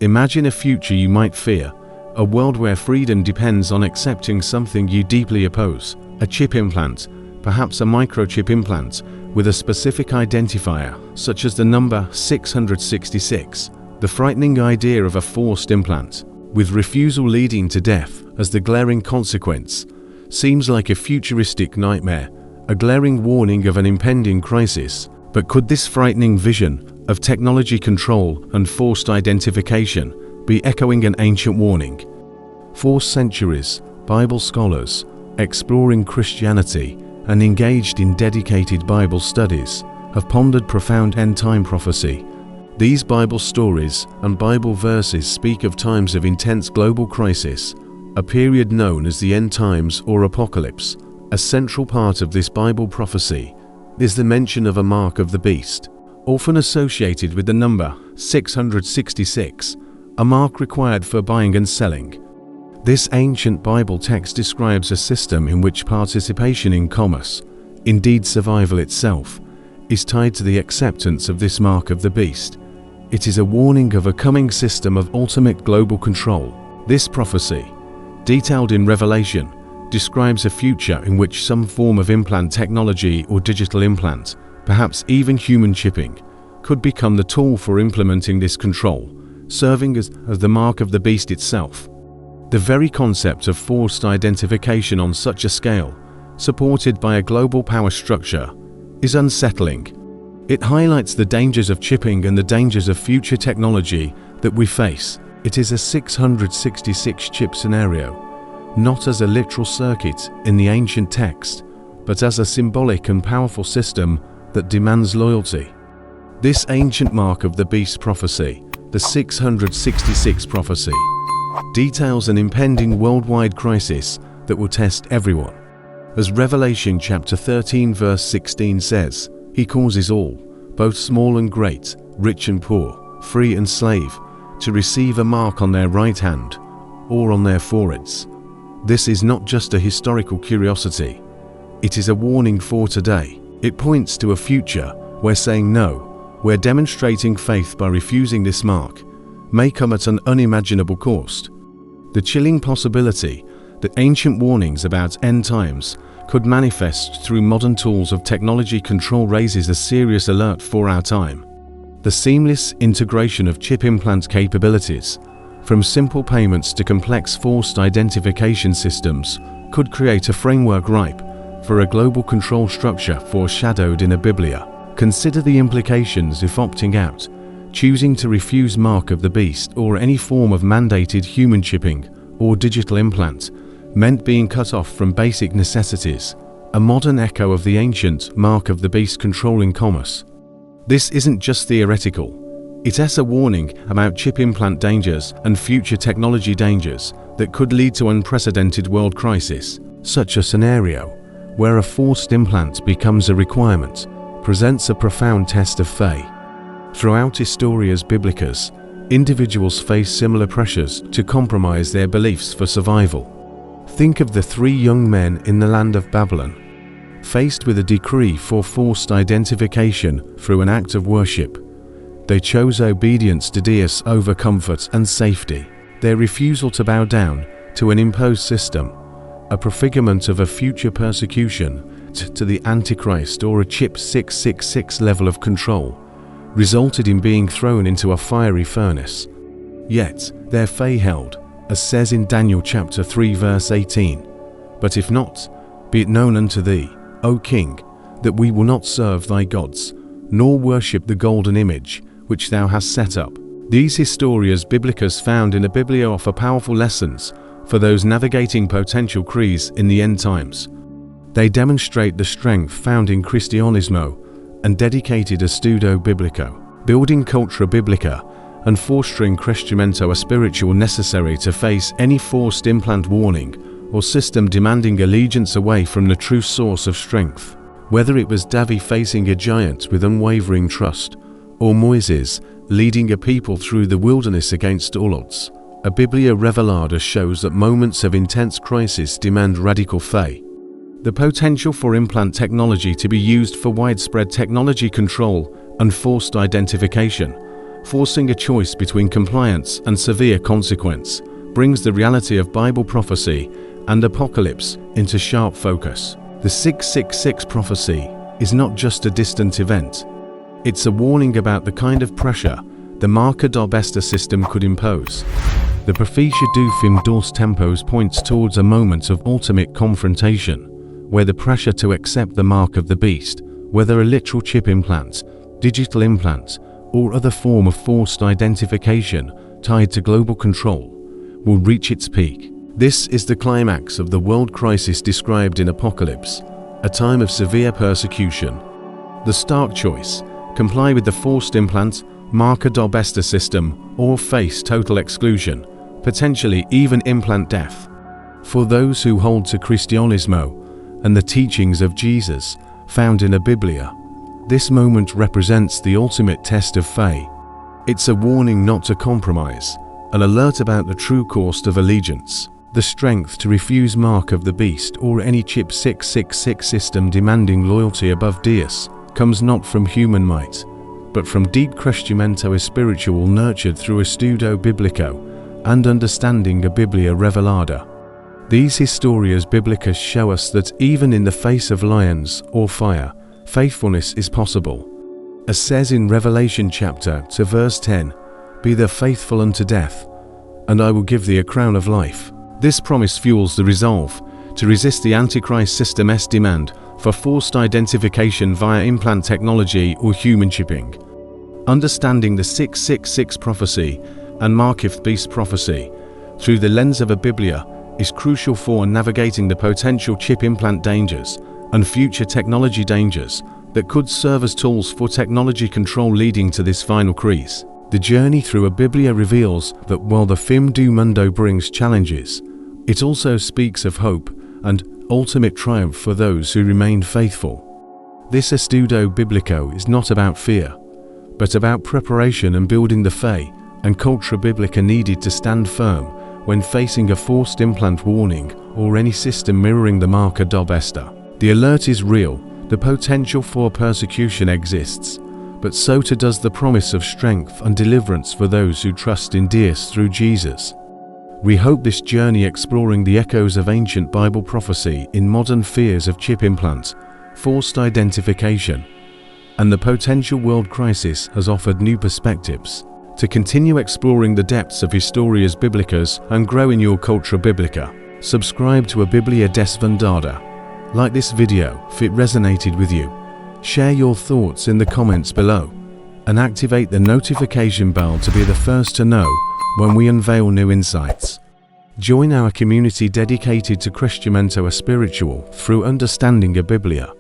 Imagine a future you might fear, a world where freedom depends on accepting something you deeply oppose, a chip implant, perhaps a microchip implant, with a specific identifier, such as the number 666, the frightening idea of a forced implant, with refusal leading to death as the glaring consequence, seems like a futuristic nightmare, a glaring warning of an impending crisis. But could this frightening vision of technology control and forced identification be echoing an ancient warning? For centuries, Bible scholars, exploring Christianity and engaged in dedicated Bible studies, have pondered profound end-time prophecy. These Bible stories and Bible verses speak of times of intense global crisis, a period known as the end times or apocalypse. A central part of this Bible prophecy is the mention of a mark of the beast, often associated with the number 666, a mark required for buying and selling. This ancient Bible text describes a system in which participation in commerce, indeed survival itself, is tied to the acceptance of this mark of the beast. It is a warning of a coming system of ultimate global control. This prophecy, detailed in Revelation, describes a future in which some form of implant technology or digital implant, perhaps even human chipping, could become the tool for implementing this control, serving as the mark of the beast itself. The very concept of forced identification on such a scale, supported by a global power structure, is unsettling. It highlights the dangers of chipping and the dangers of future technology that we face. It is a 666 chip scenario, not as a literal circuit in the ancient text, but as a symbolic and powerful system that demands loyalty. This ancient mark of the beast prophecy, the 666 prophecy, details an impending worldwide crisis that will test everyone. As Revelation chapter 13 verse 16 says, He causes all, both small and great, rich and poor, free and slave, to receive a mark on their right hand or on their foreheads. This is not just a historical curiosity. It is a warning for today. It points to a future where saying no, where demonstrating faith by refusing this mark, may come at an unimaginable cost. The chilling possibility that ancient warnings about end times could manifest through modern tools of technology control raises a serious alert for our time. The seamless integration of chip implant capabilities, from simple payments to complex forced identification systems, could create a framework ripe for a global control structure foreshadowed in a Biblia. Consider the implications if opting out, choosing to refuse mark of the beast or any form of mandated human chipping or digital implant, meant being cut off from basic necessities, a modern echo of the ancient mark of the beast controlling commerce. This isn't just theoretical. It is a warning about chip implant dangers and future technology dangers that could lead to unprecedented world crisis. Such a scenario, where a forced implant becomes a requirement, presents a profound test of faith. Throughout Historias Biblicas, individuals face similar pressures to compromise their beliefs for survival. Think of the 3 young men in the land of Babylon, faced with a decree for forced identification through an act of worship. They chose obedience to Deus over comfort and safety. Their refusal to bow down to an imposed system, a prefigurement of a future persecution to the antichrist or a CHIP666 level of control, resulted in being thrown into a fiery furnace. Yet their faith held, as says in Daniel chapter 3 verse 18, "But if not, be it known unto thee, O King, that we will not serve thy gods, nor worship the golden image which thou hast set up." These Historias Biblicas found in the Biblia offer powerful lessons for those navigating potential crises in the end times. They demonstrate the strength found in Cristianismo and dedicated a studio biblico, building cultura biblica and fostering crescimento spiritual necessary to face any forced implant warning or system demanding allegiance away from the true source of strength. Whether it was David facing a giant with unwavering trust, or Moses leading a people through the wilderness against all odds, a Biblia Revelada shows that moments of intense crisis demand radical faith. The potential for implant technology to be used for widespread technology control and forced identification, forcing a choice between compliance and severe consequence, brings the reality of Bible prophecy and apocalypse into sharp focus. The 666 prophecy is not just a distant event. It's a warning about the kind of pressure the markofthebeast system could impose. The prophecy im dos tempos points towards a moment of ultimate confrontation, where the pressure to accept the mark of the beast, whether a literal chip implant, digital implant, or other form of forced identification tied to global control, will reach its peak. This is the climax of the world crisis described in Apocalypse, a time of severe persecution. The stark choice: comply with the forced implant, markofthebeast system, or face total exclusion, potentially even implant death. For those who hold to Cristianismo and the teachings of Jesus found in a Biblia, this moment represents the ultimate test of faith. It's a warning not to compromise, an alert about the true cost of allegiance. The strength to refuse mark of the beast or any CHIP666 system demanding loyalty above Deus comes not from human might, but from deep crescimento spiritual nurtured through a studio biblico and understanding a Biblia revelada. These historias biblicas show us that even in the face of lions or fire, faithfulness is possible. As says in Revelation chapter 2 verse 10, "Be thou faithful unto death, and I will give thee a crown of life." This promise fuels the resolve to resist the antichrist system's demand for forced identification via implant technology or human chipping. Understanding the 666 prophecy and markofthebeast prophecy through the lens of a Biblia is crucial for navigating the potential chip implant dangers and future technology dangers that could serve as tools for technology control leading to this final crisis. The journey through a Biblia reveals that while the fin do mundo brings challenges, it also speaks of hope and ultimate triumph for those who remain faithful. This estudio biblico is not about fear, but about preparation and building the faith and cultura biblica needed to stand firm when facing a forced implant warning or any system mirroring the markofthebeast. The alert is real, the potential for persecution exists, but so too does the promise of strength and deliverance for those who trust in Deus through Jesus. We hope this journey exploring the echoes of ancient Bible prophecy in modern fears of chip implant, forced identification, and the potential world crisis has offered new perspectives. To continue exploring the depths of Historias Biblicas and grow in your cultura biblica, subscribe to a Biblia Desvendada. Like this video if it resonated with you. Share your thoughts in the comments below, and activate the notification bell to be the first to know when we unveil new insights. Join our community dedicated to crescimento spiritual through understanding a Biblia.